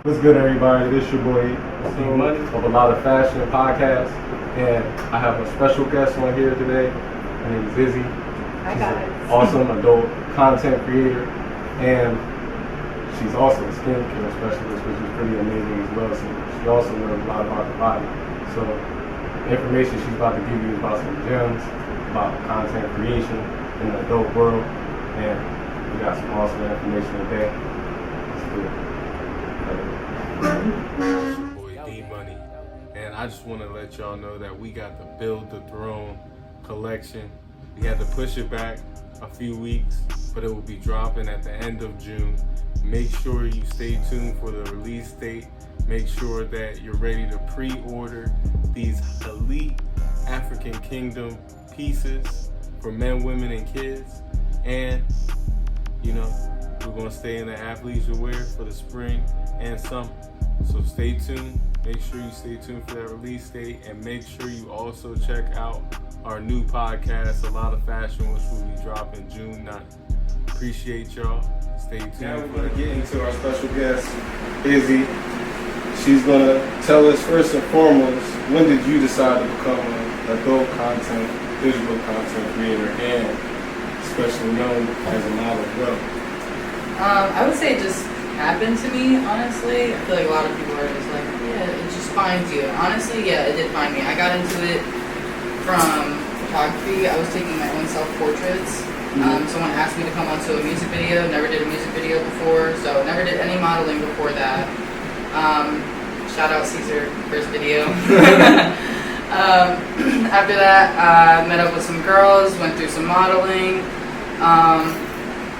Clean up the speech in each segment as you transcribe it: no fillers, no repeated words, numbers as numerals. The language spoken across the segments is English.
What's good, everybody? This your boy of a lot of fashion podcast, and I have a special guest on here today. Her name is Izzy. Hi She's guys. an awesome adult content creator, and she's also a skincare specialist, which is pretty amazing as well. So she also knows a lot about the body. So the information she's about to give you is about some gems, about content creation in the adult world, and we got some awesome information today. Let's do it. Boy D Money, and I just want to let y'all know that we got the Build the Throne collection. We had to push it back a few weeks, but it will be dropping at the end of June. Make sure you stay tuned for the release date. Make sure that you're ready to pre-order these elite African Kingdom pieces for men, women, and kids. And we're gonna stay in the athleisure wear for the spring and summer. So stay tuned. Make sure you stay tuned for that release date, and make sure you also check out our new podcast, A Lot of Fashion, which will be dropping June 9th. Appreciate y'all. Stay tuned. Now we're going to get into our special guest, Izzy. She's going to tell us first and foremost, when did you decide to become an adult content, visual content creator, and especially known as a model as well? I would say it just happened to me, honestly. I feel like a lot of people are just like, yeah, it just finds you. Honestly, yeah, it did find me. I got into it from photography. I was taking my own self-portraits. Someone asked me to come onto a music video. Never did a music video before, so never did any modeling before that. Shout out Caesar for his video. After that, I met up with some girls, went through some modeling.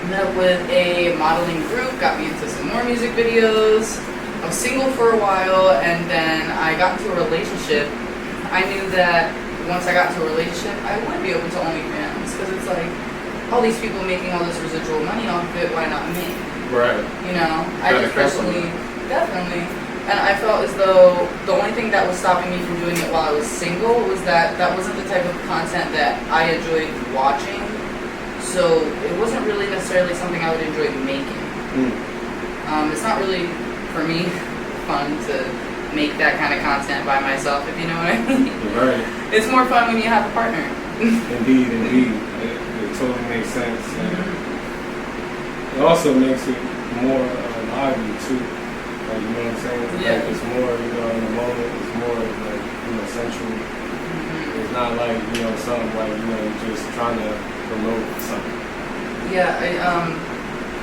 Met up with a modeling group, got me into some more music videos. I was single for a while, and then I got into a relationship. I knew that once I got into a relationship, I would be open to OnlyFans, because it's like, all these people making all this residual money off of it, why not me? Right. You know, I just personally, definitely. And I felt as though the only thing that was stopping me from doing it while I was single was that that wasn't the type of content that I enjoyed watching. So it wasn't really necessarily something I would enjoy making. It's not really, for me, fun to make that kind of content by myself, if you know what I mean. Right. It's more fun when you have a partner. Indeed. It totally makes sense. And it also makes it more lively too. Like, you know what I'm saying? Yeah. Like, it's more, in the moment, it's more like, sensual. It's not like, something like, you're just trying to promote something. Yeah, I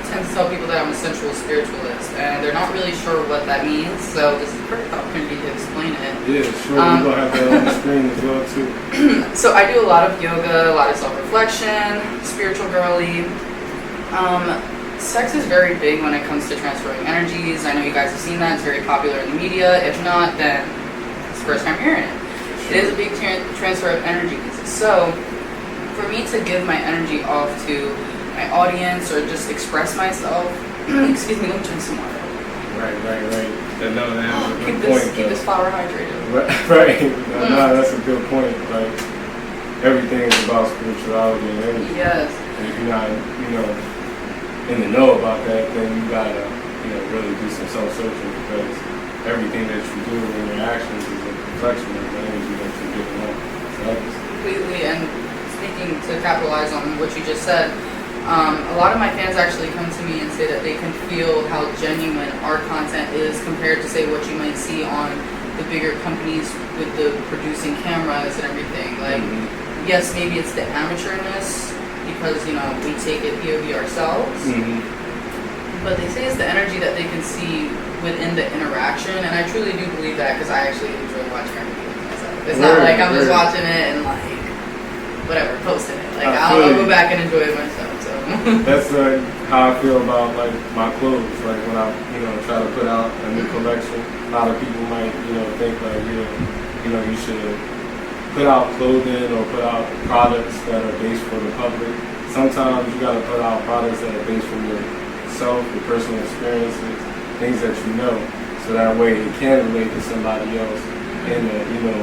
tend to tell people that I'm a sensual spiritualist, and they're not really sure what that means, so this is a perfect opportunity to explain it. Yeah, sure. We're going to have that on the screen as well, too. So I do a lot of yoga, a lot of self-reflection, spiritual girly. Sex is very big when it comes to transferring energies. I know you guys have seen that. It's very popular in the media. If not, then it's the first time hearing it. It is a big transfer of energies. So for me to give my energy off to my audience or just express myself, excuse me, let me drink some water. Right. No, that's a good point. Keep this flower hydrated. Right. No, that's a good point. Like, everything is about spirituality and energy. Yes. And if you're not, in the know about that, then you gotta, really do some self-searching, because everything that you do in your actions is a reflection of the energy that you're giving off to others. Completely, and speaking to capitalize on what you just said, a lot of my fans actually come to me and say that they can feel how genuine our content is compared to, say, what you might see on the bigger companies with the producing cameras and everything. Like, yes, maybe it's the amateurness, because, we take it POV ourselves. But they say it's the energy that they can see within the interaction, and I truly do believe that, because I actually enjoy watching our videos myself. It's not like I'm just watching it and whatever, posting it. Like, I'll go back and enjoy it myself. So that's how I feel about my clothes. Like, when I try to put out a new collection, a lot of people might think like, you should put out clothing or put out products that are based for the public. Sometimes you gotta put out products that are based for yourself, your personal experiences, things that so that way it can relate to somebody else and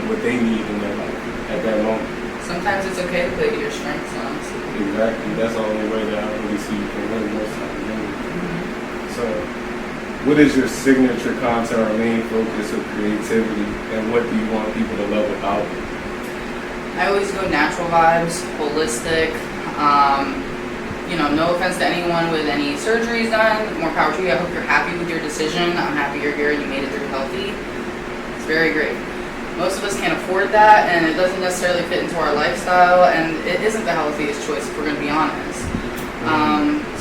what they need in their life at that moment. Sometimes it's okay to play to your strengths, honestly. Exactly. That's the only way that I really see you can win most times. So what is your signature content or main focus of creativity, and what do you want people to love about it? I always go natural vibes, holistic. No offense to anyone with any surgeries done, more power to you. I hope you're happy with your decision. I'm happy you're here and you made it through healthy. It's very great. Most of us can't afford that, and it doesn't necessarily fit into our lifestyle, and it isn't the healthiest choice if we're going to be honest.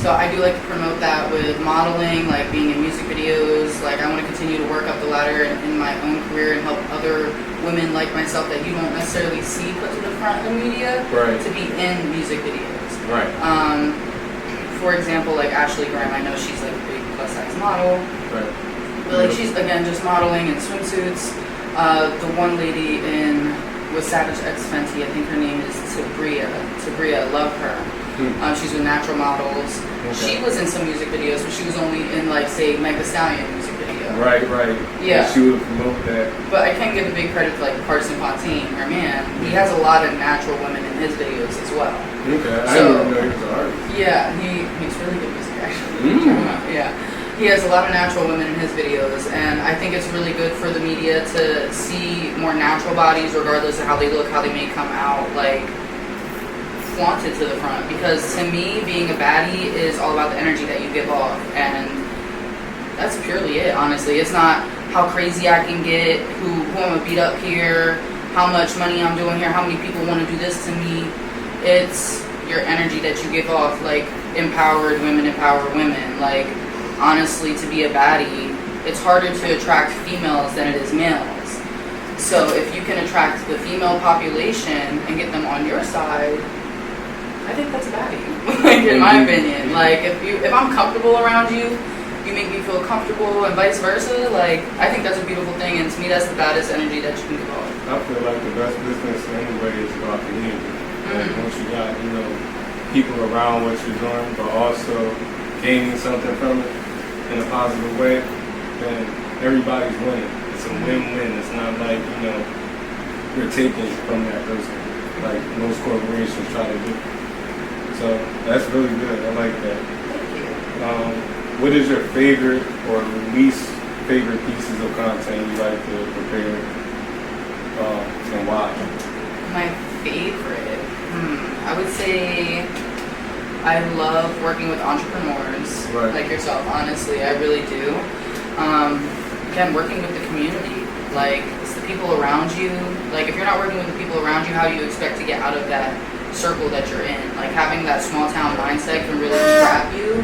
So I do like to promote that with modeling, like being in music videos. Like I want to continue to work up the ladder in my own career and help other women like myself that you don't necessarily see put to the front of the media to be in music videos. Right. For example, like Ashley Graham, I know she's like a big plus size model. Right. But like she's again just modeling in swimsuits. The one lady with Savage X Fenty, I think her name is Tabria. I love her. She's with Natural Models. Okay. She was in some music videos, but she was only in like say Meg Thee Stallion music video. Right. Yeah. She would promote that. But I can give a big credit to like Carson Fontaine, her man. He has a lot of natural women in his videos as well. Okay. I So, didn't even know he was an artist. Yeah, he makes really good music actually. Yeah. He has a lot of natural women in his videos, and I think it's really good for the media to see more natural bodies, regardless of how they look, how they may come out, like flaunted to the front. Because to me, being a baddie is all about the energy that you give off, and that's purely it. Honestly, it's not how crazy I can get, who I'm gonna beat up here, how much money I'm doing here, how many people want to do this to me. It's your energy that you give off, like empowered women empower women, like. Honestly, to be a baddie, it's harder to attract females than it is males. So if you can attract the female population and get them on your side, I think that's a baddie. Like in my opinion, like if I'm comfortable around you, you make me feel comfortable, and vice versa. Like I think that's a beautiful thing, and to me, that's the baddest energy that you can give off. I feel like the best business anyway is about community. Like once you got people around what you're doing, but also gaining something from it in a positive way, then everybody's winning. It's a win-win. It's not like, you're taking from that person, like most corporations try to do. So that's really good. I like that. What is your favorite or least favorite pieces of content you like to prepare and why? My favorite? I would say I love working with entrepreneurs like yourself, honestly, I really do. Again, working with the community, like it's the people around you. Like if you're not working with the people around you, how do you expect to get out of that circle that you're in? Like having that small town mindset can really trap you.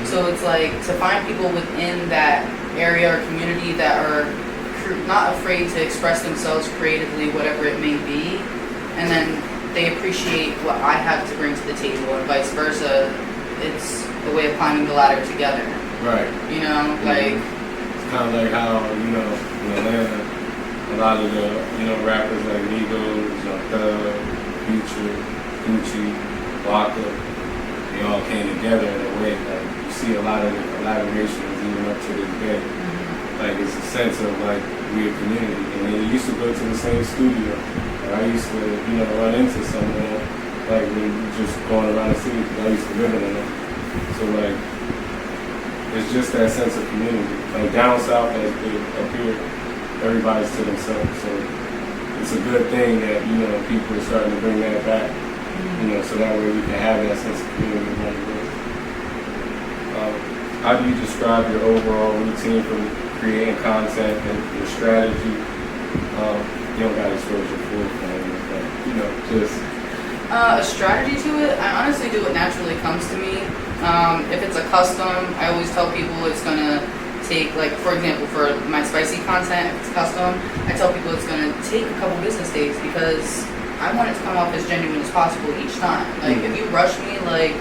So it's like to find people within that area or community that are not afraid to express themselves creatively, whatever it may be, and then they appreciate what I have to bring to the table, and vice versa. It's a way of climbing the ladder together. Right. Like it's kind of like how in Atlanta, a lot of the rappers like Migos, Thug, Future, Gucci, Waka, they all came together in a way. Like you see a lot of the collaborations even up to this day. Like it's a sense of like we a community, and then you used to go to the same studio. I used to, run into someone, like, when just going around the city, because I used to live in them. So, like, it's just that sense of community. Like, down south, that's big. Up here, everybody's to themselves. So, it's a good thing that, people are starting to bring that back, so that way we can have that sense of community around the world. How do you describe your overall routine for creating content and your strategy? You don't got to expose your full thing, but just a strategy to it. I honestly do what naturally comes to me. If it's a custom, I always tell people it's gonna take, like for example, for my spicy content, if it's custom, I tell people it's gonna take a couple business days because I want it to come off as genuine as possible each time. Like if you rush me, like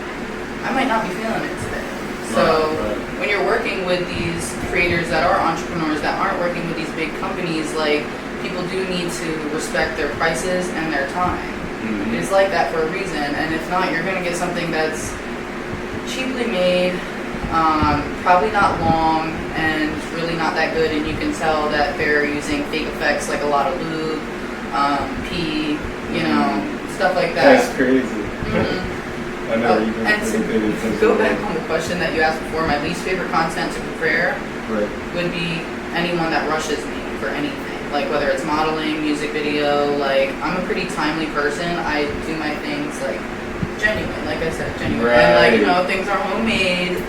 I might not be feeling it today. So when you're working with these creators that are entrepreneurs that aren't working with these big companies, like people do need to respect their prices and their time. It's like that for a reason, and if not, you're gonna get something that's cheaply made, probably not long, and really not that good, and you can tell that they're using fake effects like a lot of lube, pee, stuff like that. That's crazy. I never even and really paid attention. to go back on the question that you asked before, my least favorite content to prepare Right. would be anyone that rushes me for anything. Like whether it's modeling, music video, like I'm a pretty timely person. I do my things like genuine, like I said, genuine. Right. And like, you know, things are homemade.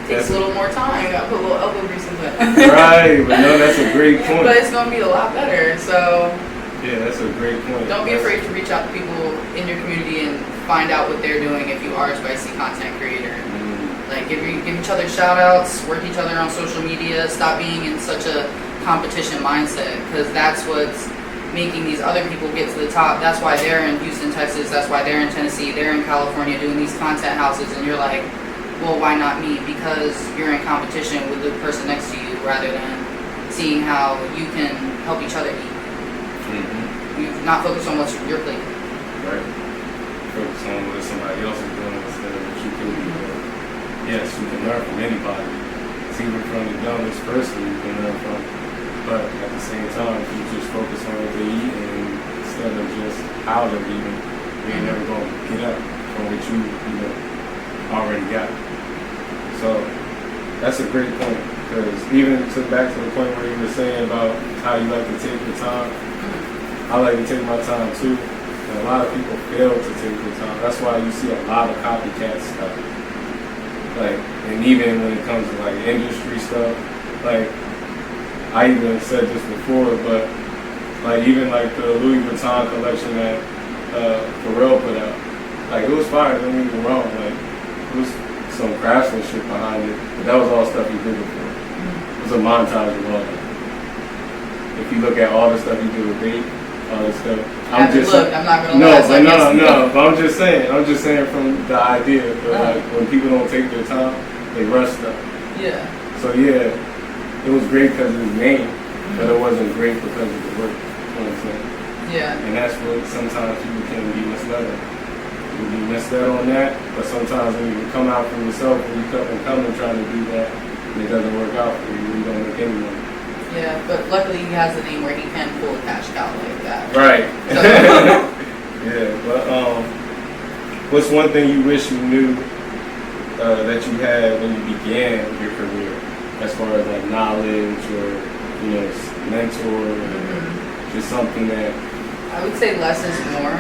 Takes a little more time. You gotta put a little elbow grease into it. Right, but no, that's a great point. But it's gonna be a lot better. So Yeah, that's a great point. don't be afraid to reach out to people in your community and find out what they're doing if you are a spicy content creator. Like give each other shout outs, work each other on social media, stop being in such a competition mindset, because that's what's making these other people get to the top. That's why they're in Houston, Texas, that's why they're in Tennessee, they're in California doing these content houses, and you're like, well, why not me? Because you're in competition with the person next to you rather than seeing how you can help each other eat. You've not focused on what's your plate. Right. Focus on what somebody else is doing instead of what you could be doing. Yes, you can learn from anybody. It's even from the dumbest person you can learn from. But at the same time, if you just focus on what they eat and instead of just how they're eating, you're never going to get up from what you already got. So that's a great point, because even back to the point where you were saying about how you like to take your time, I like to take my time too. And a lot of people fail to take their time. That's why you see a lot of copycat stuff. Like, and even when it comes to like industry stuff, like I even said this before, but like even like the Louis Vuitton collection that Pharrell put out, like it was fire, don't get me wrong, like it was some craftsmanship behind it, but that was all stuff he did before. It was a montage of all that. If you look at all the stuff he did with Bait, all this stuff, I'm not gonna lie. No, but I'm just saying from the idea that like when people don't take their time, they rush stuff. Yeah. So yeah, it was great because of his name, but it wasn't great because of the work. You know what I'm saying? Yeah. And that's what sometimes people can be misled on. You can be misled on that, but sometimes when you come out for yourself, when you come and trying to do that, and it doesn't work out for you, you don't make any money. Yeah, but luckily he has a name where he can pull a cash cow like that. Right. Yeah, but what's one thing you wish you knew that you had when you began your career, as far as like knowledge or mentor, or just something that? I would say less is more.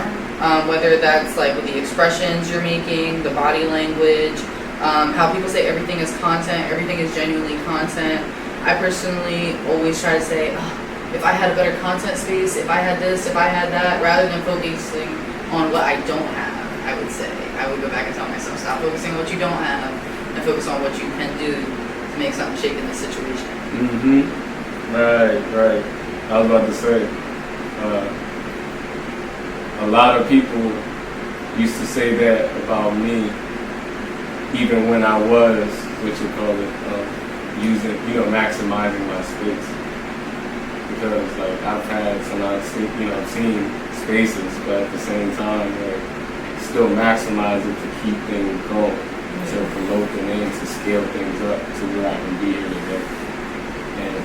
Whether that's like with the expressions you're making, the body language, how people say everything is content, everything is genuinely content. I personally always try to say, if I had a better content space, if I had this, if I had that, rather than focusing on what I don't have, I would say. I would go back and tell myself, stop focusing on what you don't have and focus on what you can do to make something shake in this situation. Right. I was about to say, a lot of people used to say that about me, even when I was, maximizing my space. Because like I've seen spaces, but at the same time, like still maximize it to keep things going, to promote the name, to scale things up to where I can be here today. And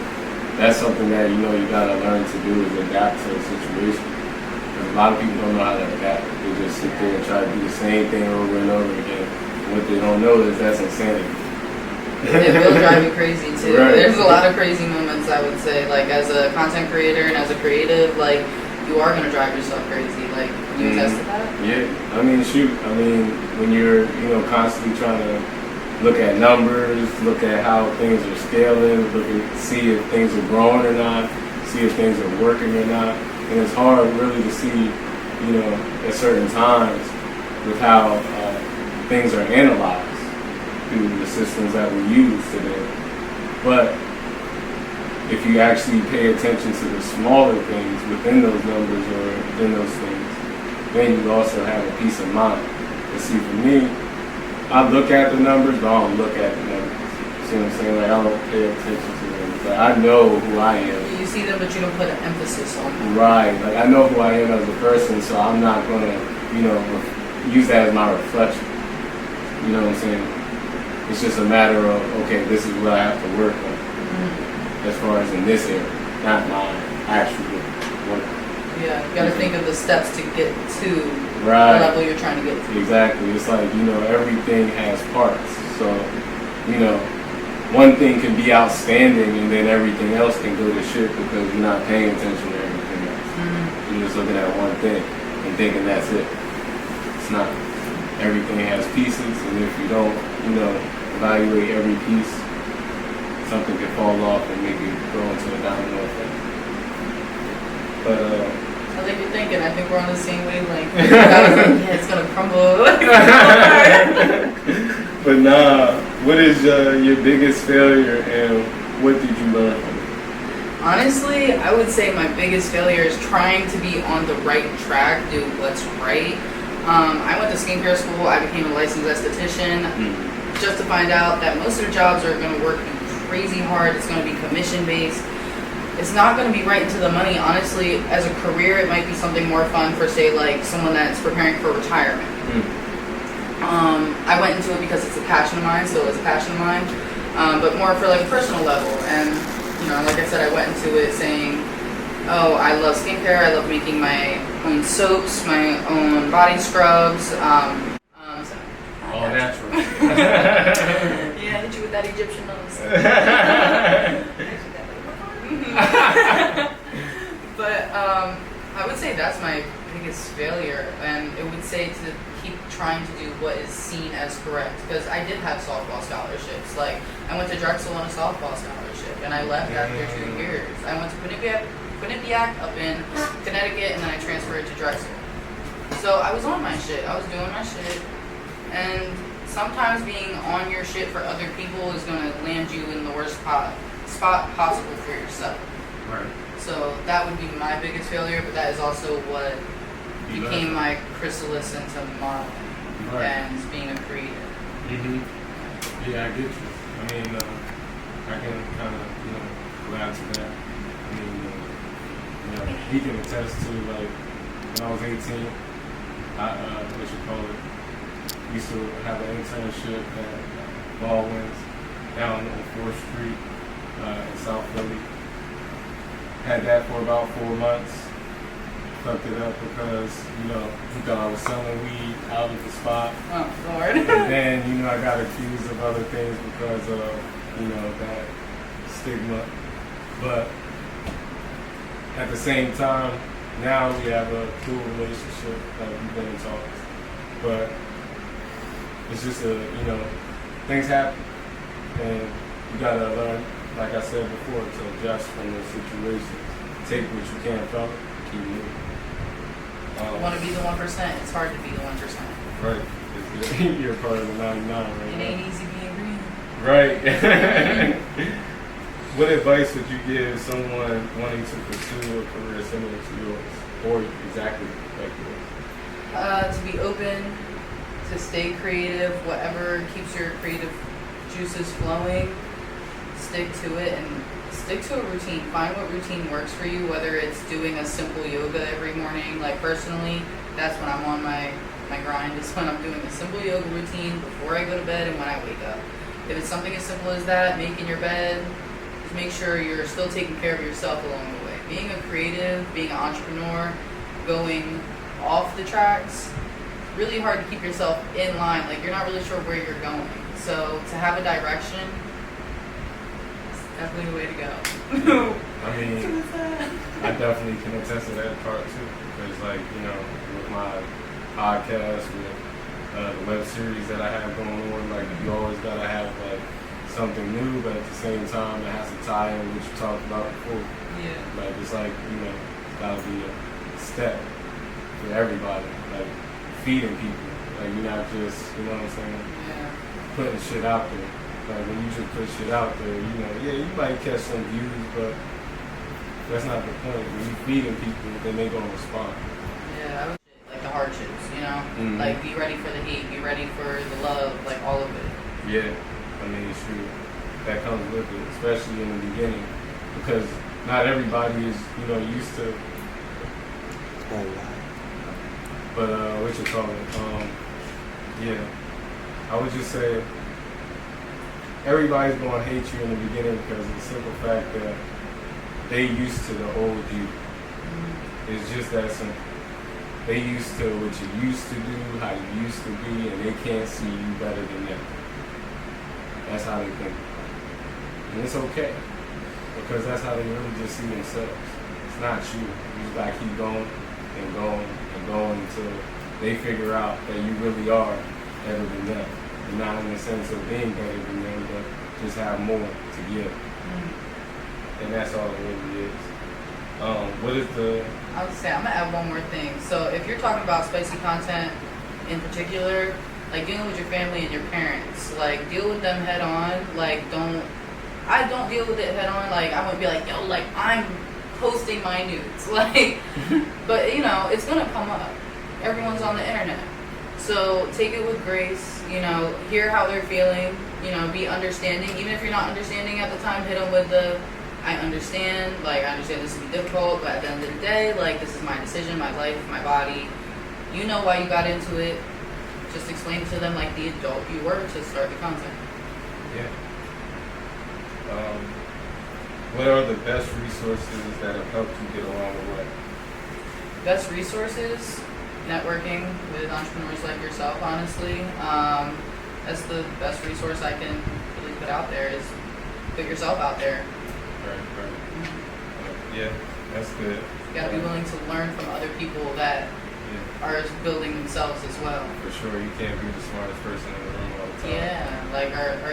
that's something that you gotta learn to do, is adapt to a situation. Because a lot of people don't know how to adapt. They just sit there and try to do the same thing over and over again. And what they don't know is that's insanity. It will drive you crazy too. Right. There's a lot of crazy moments, I would say. Like as a content creator and as a creative, like you are gonna drive yourself crazy. Like can you attest to that? Yeah. When you're constantly trying to look at numbers, look at how things are scaling, see if things are growing or not, see if things are working or not. And it's hard really to see, at certain times with how things are analyzed through the systems that we use today. But if you actually pay attention to the smaller things within those numbers or within those things, then you also have a peace of mind. But see, for me, I look at the numbers, but I don't look at the numbers. See what I'm saying? Like I don't pay attention to them. But I know who I am. You see them, but you don't put an emphasis on them. Right. Like I know who I am as a person, so I'm not gonna, use that as my reflection. You know what I'm saying? It's just a matter of, okay, this is what I have to work on, as far as in this area, not my actual work. Yeah, you gotta think of the steps to get to Right. the level you're trying to get to. Exactly. It's like, everything has parts. So, one thing can be outstanding and then everything else can go to shit because you're not paying attention to everything else. You're just looking at one thing and thinking that's it. It's not. Everything has pieces, and if you don't, evaluate every piece, something can fall off and make it go into a domino effect. But I think you're thinking. I think we're on the same wavelength. I was like, yeah, it's gonna crumble. but nah, what is your biggest failure and what did you learn from it? Honestly, I would say my biggest failure is trying to be on the right track, do what's right. I went to skincare school. I became a licensed esthetician just to find out that most of the jobs are going to work crazy hard. It's going to be commission based. It's not going to be right into the money. Honestly, as a career, it might be something more fun for, say, like someone that's preparing for retirement. I went into it because it's a passion of mine, so it's a passion of mine, but more for like a personal level. And like I said, I went into it saying, oh, I love skincare. I love making my own soaps, my own body scrubs. All natural. Yeah, I hit you with that Egyptian nose. But I would say that's my biggest failure, and it would say to keep trying to do what is seen as correct. Because I did have softball scholarships. Like, I went to Drexel on a softball scholarship, and I left after 2 years. I went to Quinnipiac up in Connecticut, and then I transferred to Drexel. So I was on my shit. I was doing my shit. And sometimes being on your shit for other people is going to land you in the worst spot possible for yourself. Right. So that would be my biggest failure, but that is also what became my chrysalis into modeling and being a creator. Yeah, I get you. I mean, I can kind of add to that. I mean, he can attest to, like, when I was 18, used to have an internship at Baldwin's down on 4th Street in South Philly. Had that for about 4 months. Fucked it up because, he thought I was selling weed out of the spot. Oh, Lord. And then, I got accused of other things because of, that stigma. But at the same time, now we have a cool relationship, like we've been in talks. But it's just things happen. And you gotta learn, like I said before, to adjust from those situations. Take what you can from it, keep moving. Want to be the 1%. It's hard to be the 1%. Right. You're part of the 99, right? It ain't easy being green. Right. What advice would you give someone wanting to pursue a career similar to yours, or exactly like yours? To be open, to stay creative, whatever keeps your creative juices flowing, stick to it and stick to a routine. Find what routine works for you, whether it's doing a simple yoga every morning. Like personally, that's when I'm on my grind, is when I'm doing a simple yoga routine before I go to bed and when I wake up. If it's something as simple as that, making your bed, just make sure you're still taking care of yourself along the way. Being a creative, being an entrepreneur, going off the tracks, really hard to keep yourself in line. Like, you're not really sure where you're going. So to have a direction, it's definitely the way to go. I mean, I definitely can attest to that part too. Because, like, with my podcast, with the web series that I have going on, like, you always gotta have like something new, but at the same time, it has to tie in what you talked about before. Yeah. Like, it's like, it's gotta be a step for everybody. Like, feeding people. Like, you're not just, what I'm saying? Yeah. Putting shit out there. Like, when you just put shit out there, you might catch some views, but that's not the point. When you feeding people, then they gonna respond. Yeah, I would say, like, the hardships, Mm-hmm. Like, be ready for the hate, be ready for the love, like, all of it. Yeah, I mean, it's true. That comes with it, especially in the beginning, because not everybody is, used to. But what you call it? Yeah, I would just say everybody's gonna hate you in the beginning because of the simple fact that they used to the old you. It's just that simple. They used to what you used to do, how you used to be, and they can't see you better than them. That's how they think. And it's okay. Because that's how they really just see themselves. It's not you. You just gotta keep going and going and going until they figure out that you really are better than them. And not in the sense of being better than them, but just have more to give. And that's all it really is. What is the... I was say I'm gonna add one more thing. So if you're talking about spicy content in particular, like dealing with your family and your parents, like deal with them head on. Like I don't deal with it head on. Like I wouldn't be like, yo, like I'm posting my nudes. Like, but you know, it's gonna come up. Everyone's on the internet. So take it with grace, you know, hear how they're feeling, you know, be understanding. Even if you're not understanding at the time, hit them with the, I understand this will be difficult, but at the end of the day, like, this is my decision, my life, my body. You know why you got into it. Just explain it to them like the adult you were to start the content. Yeah. What are the best resources that have helped you get along the way? Best resources? Networking with entrepreneurs like yourself, honestly. That's the best resource I can really put out there is put yourself out there. Right. Mm-hmm. Yeah, that's good. You gotta be willing to learn from other people that are building themselves as well. For sure, you can't be the smartest person in the room all the time. Yeah, like are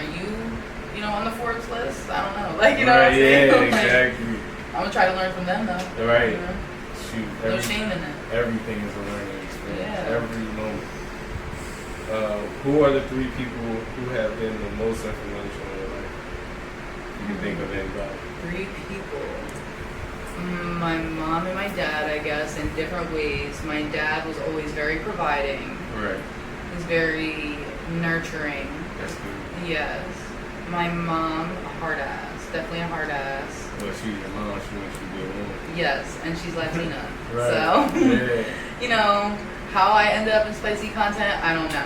you know, on the Forbes list? I don't know. Like, you know what I'm yeah, saying? exactly. I'm gonna try to learn from them though. Right. You know? Shoot. No shame in it. Everything is a learning experience. Yeah. Every moment. Who are the 3 people who have been the most influential in your life? You can think of anybody. 3 people. My mom and my dad, I guess, in different ways. My dad was always very providing. Right. He's very nurturing. That's good. Yes. My mom, a hard ass. Definitely a hard ass. Well, she's your mom. She wants you to be a woman. Yes, and she's Latina. Right. So, Yeah. you know, how I ended up in spicy content, I don't know.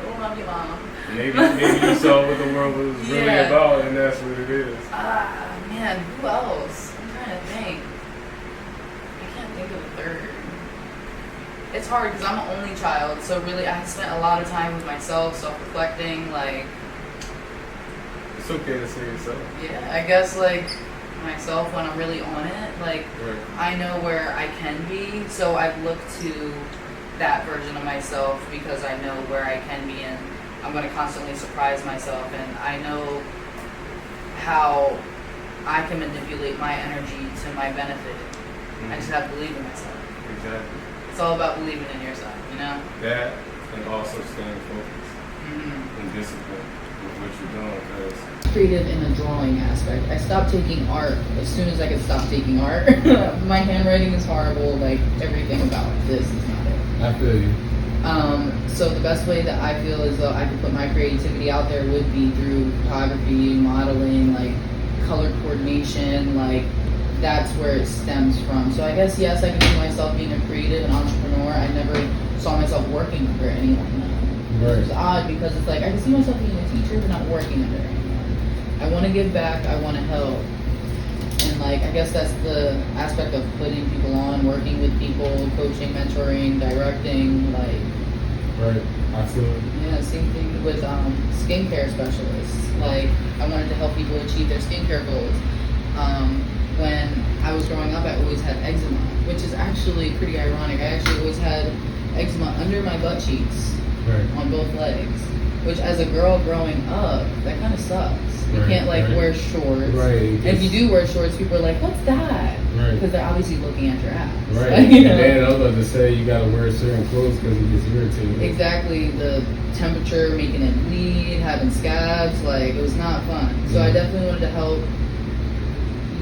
I love you, Mom. Maybe you saw what the world was really Yeah. about, and that's what it is. Man, who else? I'm trying to think. I can't think of a third. It's hard because I'm an only child, so really I spent a lot of time with myself, self-reflecting, like... It's okay to say yourself. Yeah, I guess, like, myself when I'm really on it, like, Right. I know where I can be, so I've looked to that version of myself because I know where I can be, and I'm going to constantly surprise myself, and I know how I can manipulate my energy to my benefit. I just have to believe in myself. Exactly. It's all about believing in yourself, you know? That, and also staying focused Mm-hmm. and disciplined with what you're doing, because Creative in the drawing aspect. I stopped taking art as soon as I could stop taking art. My handwriting is horrible, like everything about this is not it. I feel you. So the best way that I feel as though I could put my creativity out there would be through photography, modeling, like color coordination, like that's where it stems from. So I guess, yes, I can see myself being a creative and entrepreneur. I never saw myself working for anyone. Right. It's odd because it's like I can see myself being a teacher but not working under anyone. I want to give back, I want to help. And like, I guess that's the aspect of putting people on, working with people, coaching, mentoring, directing, like. Right, absolutely. Yeah, same thing with skincare specialists. Like, I wanted to help people achieve their skincare goals. When I was growing up, I always had eczema, which is actually pretty ironic. I actually always had eczema under my butt cheeks, Right. on both legs, which as a girl growing up, that kind of sucks. You Right, can't like right. wear shorts. Right. And if you do wear shorts, people are like, what's that? Right. Because they're obviously looking at your ass. Right. Like, you know? And then I was about to say you gotta wear certain clothes because it gets irritating. Exactly, the temperature, making it bleed, having scabs, like it was not fun. So I definitely wanted to help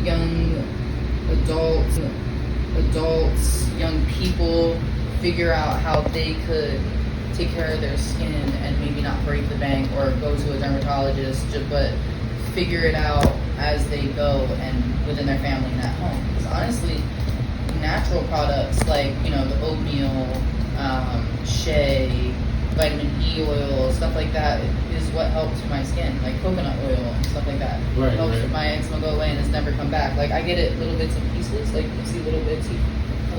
young adults, young people figure out how they could take care of their skin and maybe not break the bank or go to a dermatologist, but figure it out as they go and within their family and at home. Because honestly, natural products like, you know, the oatmeal, shea, vitamin E oil, stuff like that is what helps my skin, like coconut oil and stuff like that. Right, Helps right. my eczema go away and it's never come back. Like I get it little bits and pieces, like you see little bits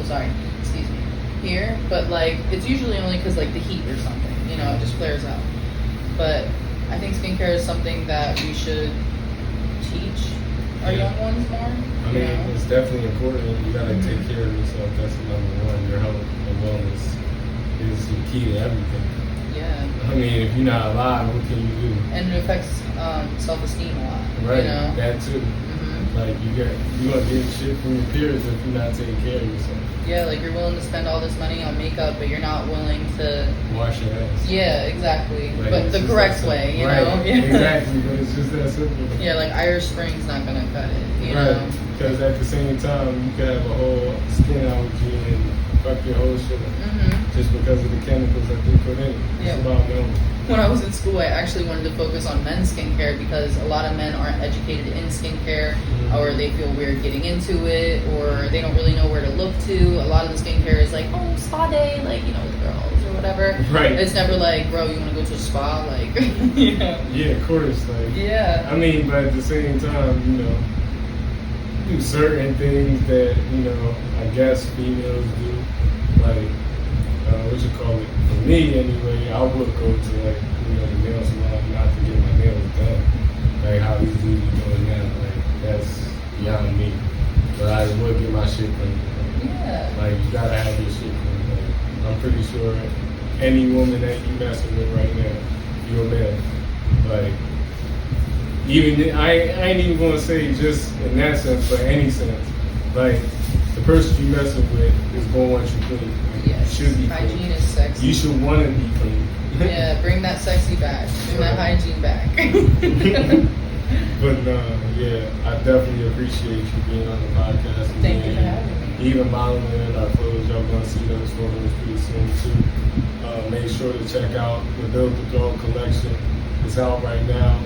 oh sorry, excuse me, here, but like it's usually only because like the heat or something, you know, it just flares out. But I think skincare is something that we should teach our young ones more. I mean, it's definitely important. You gotta take care of yourself. That's number one. Your health and wellness is the key to everything. Yeah. I mean, if you're not alive, what can you do? And it affects self-esteem a lot. Right. You know? That too. Like you're gonna get shit from your peers if you're not taking care of yourself. Yeah, like you're willing to spend all this money on makeup, but you're not willing to wash your ass. Yeah, exactly. Like, but the correct way, you right. know? Yeah. Exactly, but it's just that simple. Yeah, like Irish Spring's not gonna cut it, you right. know? Because at the same time, you could have a whole skin allergy and fuck your whole shit up just because of the chemicals that they put in it. Yeah. It's about knowing. When I was in school, I actually wanted to focus on men's skincare because a lot of men aren't educated in skincare, or they feel weird getting into it, or they don't really know where to look to. A lot of the skincare is like, oh, spa day, like, you know, with girls or whatever. Right. It's never like, bro, you want to go to a spa? Like, you know. Yeah, of course. Like, yeah. I mean, but at the same time, you know, do certain things that, you know, I guess females do. Like, what you call it? For me, anyway, I would go to, like, you know, the nail salon not to get my nails done. Like, how these dudes are doing now. Like, that's beyond me. But I would get my shit clean. Yeah. Like, you gotta have your shit clean. Like, I'm pretty sure any woman that you messing with right now, you're a male. Like, even, I ain't even gonna say just in that sense, but any sense. Like, the person you messing with is gonna want you clean. Yes. You should be Hygiene clean. is sexy. You should want to be clean. Yeah, bring that sexy back. Bring that hygiene back. But yeah, I definitely appreciate you being on the podcast. Thank you for having me. Even modeling our photos, y'all gonna see those photos pretty soon too. Make sure to check out the Build the Throne collection. It's out right now.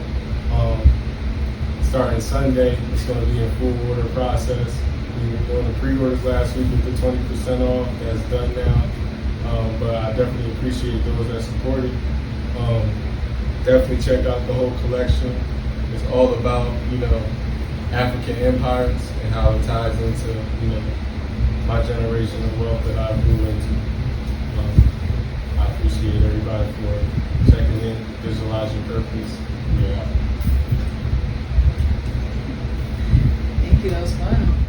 Starting Sunday, it's gonna be a full order process. We were doing the pre-orders last week with the 20% off. That's done now. But I definitely appreciate those that supported. Definitely check out the whole collection. It's all about, you know, African empires and how it ties into, you know, my generation of wealth that I grew into. I appreciate everybody for checking in, visualizing purpose. Yeah. Thank you, that was fun.